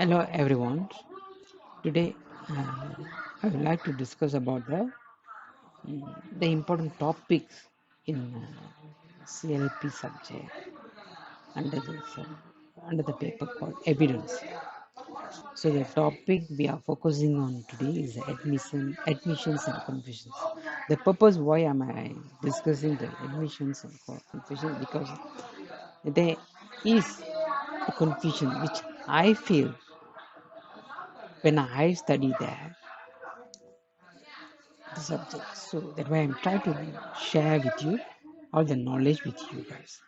Hello everyone. Today I would like to discuss about the important topics in CLP subject under the paper called evidence. So the topic we are focusing on today is admissions and confessions. The purpose why am I discussing the admissions and confessions, because there is a confusion which I feel when I study the subject. So that way I'm trying to share with you all the knowledge with you guys.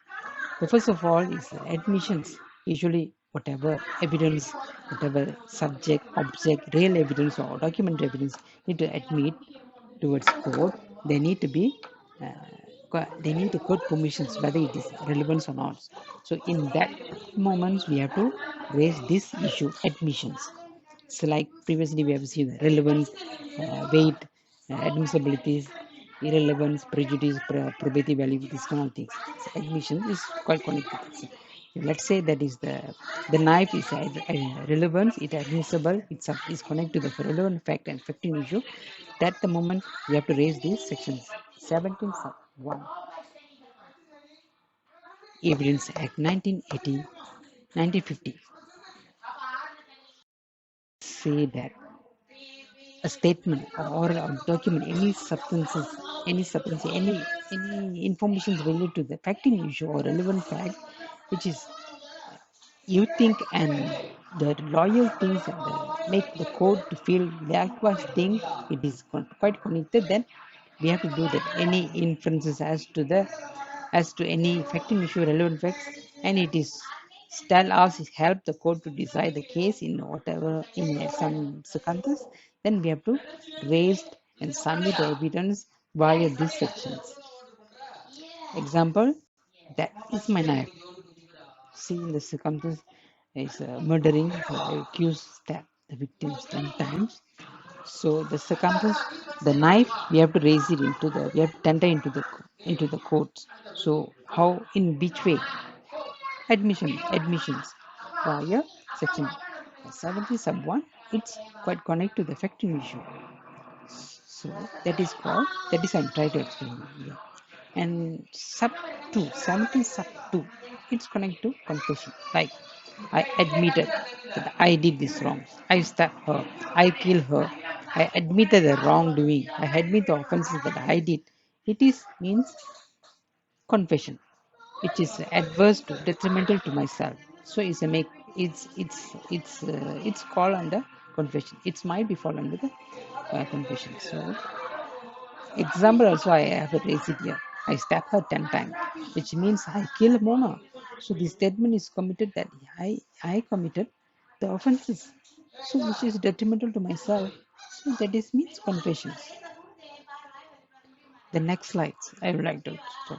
The first of all is admissions. Usually whatever evidence, whatever subject, object, real evidence or documentary evidence need to admit towards court, they need to be they need to court permissions whether it is relevant or not. So in that moments we have to raise this issue, admissions. So like previously we have seen the relevance, weight, admissibilities, irrelevance, prejudice, probative value, these kind of things. So admission is quite connected. So let's say that is the knife is relevance, it admissible, it's is connected to the relevant fact and affecting issue. That the moment we have to raise these sections 17 sub 1 Evidence Act 1980 1950 say that a statement or a document, any substance, any information related to the facting issue or relevant fact, which is you think and the lawyer thinks and make the court to feel likewise think it is quite connected, then we have to do that. Any inferences as to any facting issue, relevant facts, and it is tell us help the court to decide the case in whatever in some circumstances, then we have to raise and submit the evidence via these sections. Example, that is my knife. See in the circumstance is murdering, the accused stabbed the victims 10 times. So the circumstance, the knife, we have to raise it we have to tender into the courts. So how, in which way? Admissions via section 70 sub 1, it's quite connect to the facting issue. So that is called, that is I'm trying to explain here. And sub 2, 70 sub 2, it's connected to confession. Like I admitted that I did this wrong. I stabbed her. I killed her. I admitted the wrongdoing. I admit the offenses that I did. It is means confession, which is adverse to detrimental to myself. So it's a make it's called under confession. It might be fall under the confession. So example also I have raised it here. I stab her 10 times, which means I kill Mona. So this statement is committed that I committed the offenses. So which is detrimental to myself. So that is means confessions. The next slides I would like to show.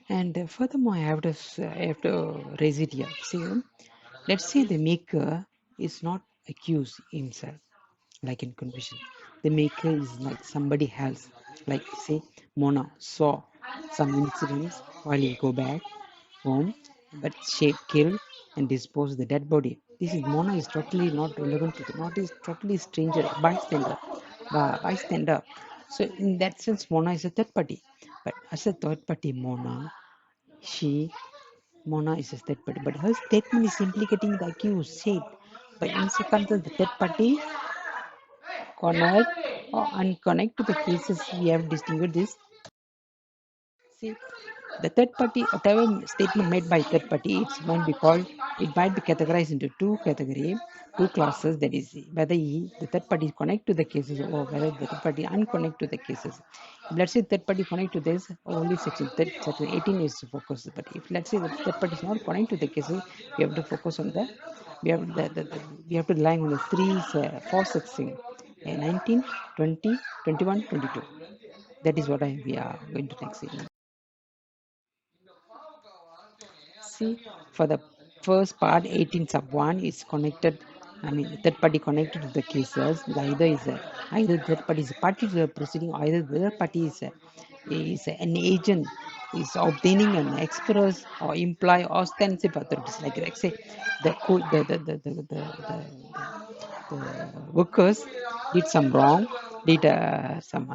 And furthermore, I have to raise it here. See, let's say the maker is not accused himself, like in confession. The maker is like somebody else, like say Mona saw some incidents while he go back home, but she killed and disposed the dead body. This is Mona is totally not relevant to the, not is totally stranger, bystander. So in that sense, Mona is a third party. But as a third party, Mona is a third party, but her statement is implicating the accused, said. But in circumstance, the third party connect or unconnect to the cases we have distinguished this. See, the third party, whatever statement made by third party, it might be categorized into two classes. That is, whether the third party connect to the cases or whether the third party unconnect to the cases. If let's say third party connect to this, only section 18 is focused. But if let's say the third party is not connect to the cases, we have to focus on we have to rely on the four sections, 19, 20, 21, 22. That is what we are going to next see. See, for the first part, 18 sub 1 is connected, I mean, third party connected to the cases. Either third party is a party to the proceeding, either the third party is an agent is obtaining an express or imply ostensive authorities. Like say the the workers did some wrong, did some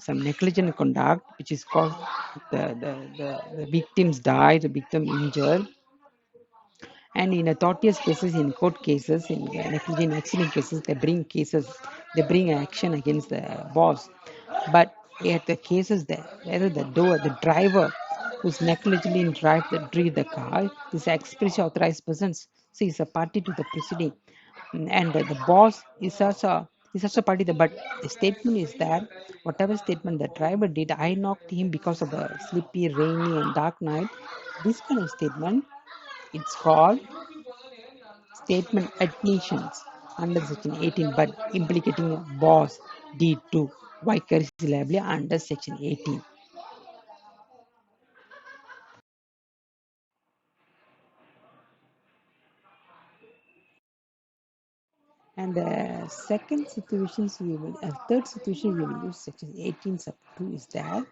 negligent conduct, which is caused the victims died, the victim injured. And in a tortious cases, in court cases, in negligent accident cases, they bring action against the boss. But at the cases that whether the driver who's negligently drive the car is expressly authorized persons, so he's a party to the proceeding, and the boss is also party. But the statement is that whatever statement the driver did, I knocked him because of the sleepy, rainy, and dark night. This kind of statement, it's called statement admissions under Section 18, but implicating a boss deed to vicarious liability under Section 18. And second situations we will, third situation we will use Section 18 sub 2 is that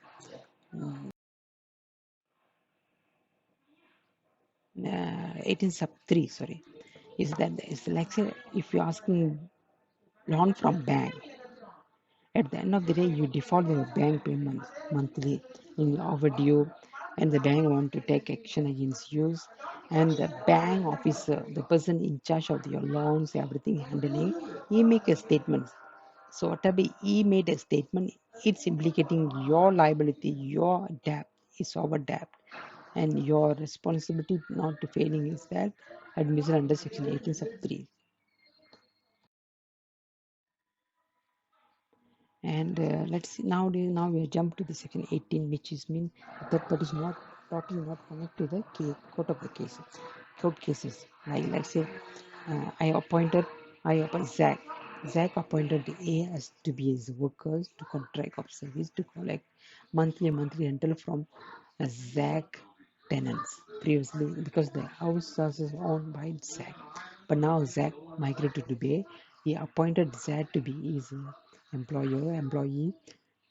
18 sub 3, sorry, is that it's like say if you're asking loan from bank, at the end of the day you default your bank payments monthly in overdue, and the bank want to take action against you, and the bank officer, the person in charge of your loans, everything handling, he make a statement. So whatever he made a statement, it's implicating your liability, your debt is over debt, and your responsibility not to failing is that admission under Section 18 sub 3. And let's see now we jump to the Section 18, which is mean the third party is not totally not connected to the court of the cases, court cases. Like let's say I appoint Zach. Zach appointed A as to be his workers to contract of service to collect monthly rental from Zach tenants previously, because the house was owned by Zach. But now Zach migrated to Bay. He appointed Zach to be his employee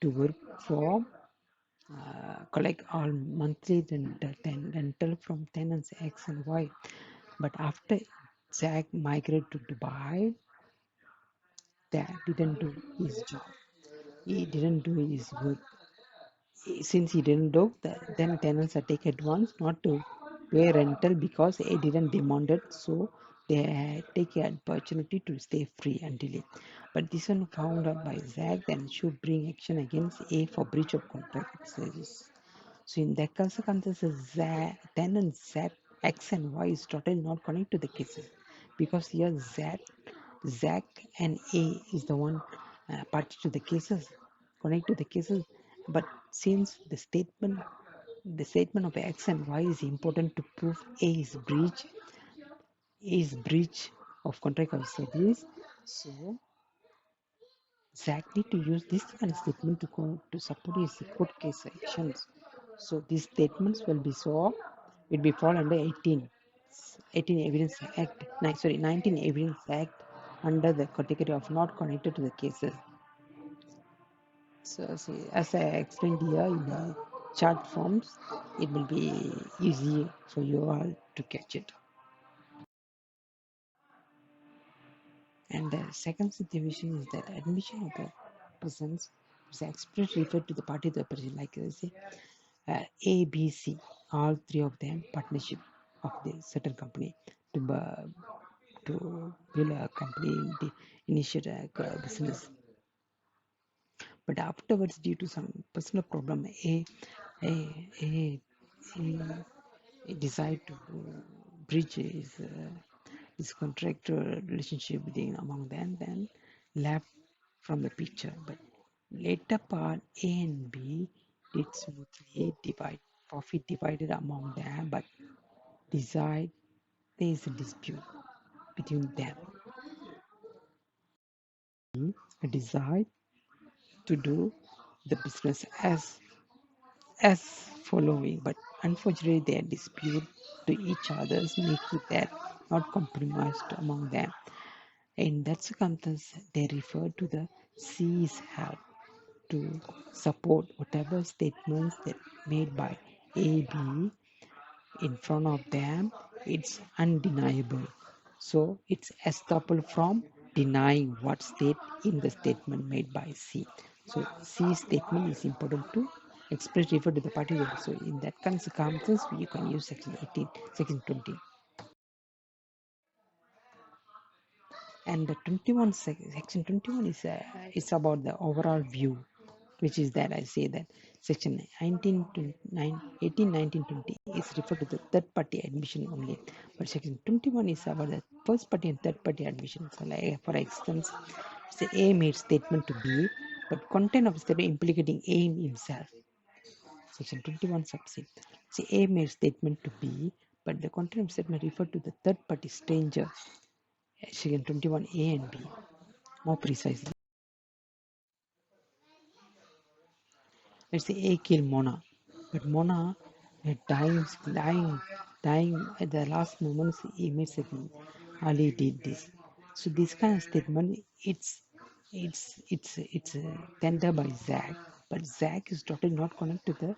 to work for collect all monthly rental from tenants X and Y. But after Zach migrated to Dubai, that didn't do his job. He didn't do his work. Since he didn't do, then tenants are take advance not to pay rental because he didn't demand it. So they take an opportunity to stay free until it. But this one found out by Zach, then should bring action against A for breach of contract service. So in that circumstances, tenant Z, X and Y is totally not connected to the cases, because here Zach and A is the one party to the cases, connect to the cases. But since the statement of X and Y is important to prove A is breach of contract of service, so Zach need to use this kind of statement to support his court case actions. So these statements will be fall under 18 Evidence Act, 19 Evidence Act, under the category of not connected to the cases. So see, as I explained here in the chart forms, it will be easy for you all to catch it. And the second situation is that admission of the persons is expressly referred to the party to the person, like say A, B, C, all three of them partnership of the certain company to build a company, initiate a business. But afterwards, due to some personal problem, A, A decide to breach his contractor relationship within among them, then left from the picture. But later part, A and B did smoothly divide profit divided among them, but decide there is a dispute between them. Decide to do the business as following, but unfortunately their dispute to each others make it that not compromised among them. In that circumstance, they refer to the C's help to support whatever statements that made by A, B in front of them, it's undeniable. So it's estoppel from denying what state in the statement made by C. So C statement is important to express refer to the particular. So in that kind of circumstances, you can use section 18, section 20. And the 21 section 21 is about the overall view, which is that I say that section 19 to 9, 18, 19, 20 is referred to the third party admission only, but section 21 is about the first party and third party admission. So like for instance, say A made statement to B, but content of the statement implicating A in himself. Section 21 subset. Say A made statement to B, but the content of the statement referred to the third party stranger. Section 21 A and B. More precisely, let's say A killed Mona, but Mona dying at the last moments. He made statement, Ali did this. So this kind of statement, it's tender by Zach, but Zach is totally not connected to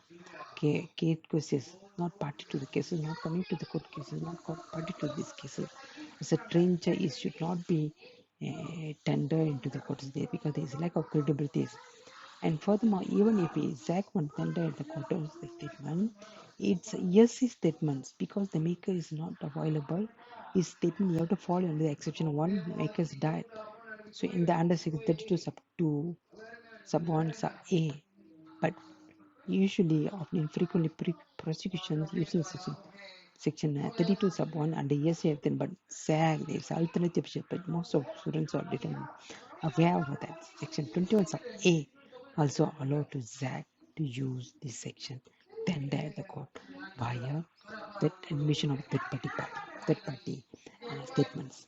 the case cases, not party to the cases, not coming to the court cases, not party to these cases. As a stranger, it should not be tender into the courts there because there is lack of credibility. And furthermore, even if Zach one tender at the court of the statement, it's yes statements because the maker is not available. His statement you have to fall under the exception one maker's died. So in the under section 32 sub 2 sub 1 sub A, but usually often infrequently prosecutions using section 32 sub 1 under ESA, but SAG there is alternative ship, but most of students are determined aware of that. Section 21 sub A also allow to ZAG to use this section then there the court via that admission of third party statements,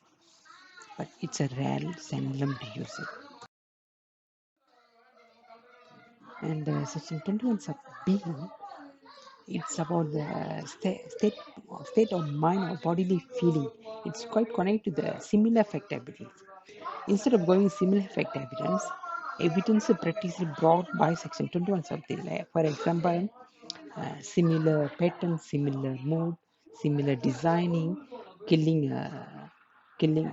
but it's a rare seldom to use it. And section 21 sub B, it's about the state of mind or bodily feeling. It's quite connected to the similar fact evidence. Instead of going similar fact evidence practically brought by section 21 something like, for example, similar pattern, similar mood, similar designing, killing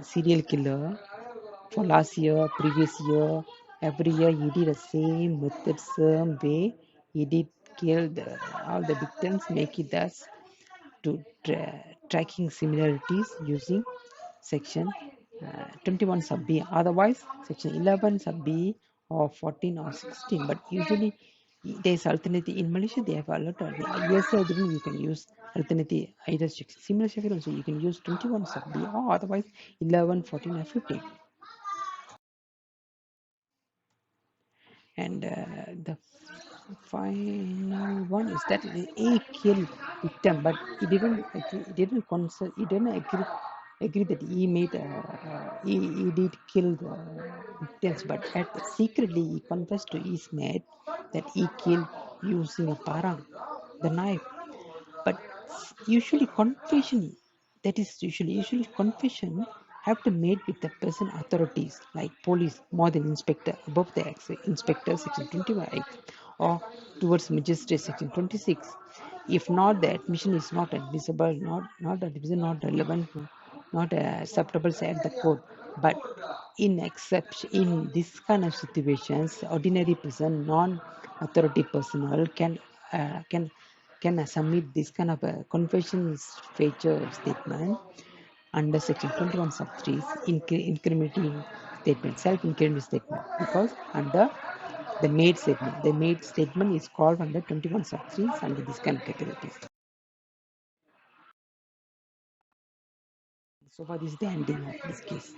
serial killer for last year, previous year, every year he did the same method, same way. He did kill all the victims, make it as to tracking similarities using section 21 sub B. Otherwise, section 11 sub B or 14 or 16. But usually there is alternative. In Malaysia, they have a lot of USA agreement. You can use alternative either section. Similar section also you can use 21 sub B or otherwise 11, 14 or 15. And the final one is that A killed victim, but he didn't agree, he didn't agree that he made he did kill the victims, but secretly he confessed to his mate that he killed using a parang, the knife. But usually confession, that is usually confession have to made with the present authorities like police more than inspector above the inspector section 21 or towards magistrate section 26. If not, the admission is not admissible, not admissible, not relevant, not acceptable at the court. But in this kind of situations, ordinary person, non-authority personnel can submit this kind of a confession feature statement under section 21 sub 3 incriminating statement, self-incriminating statement, because under the made statement is called under 21 sub 3 under this kind of categories. So far, this is the ending of this case.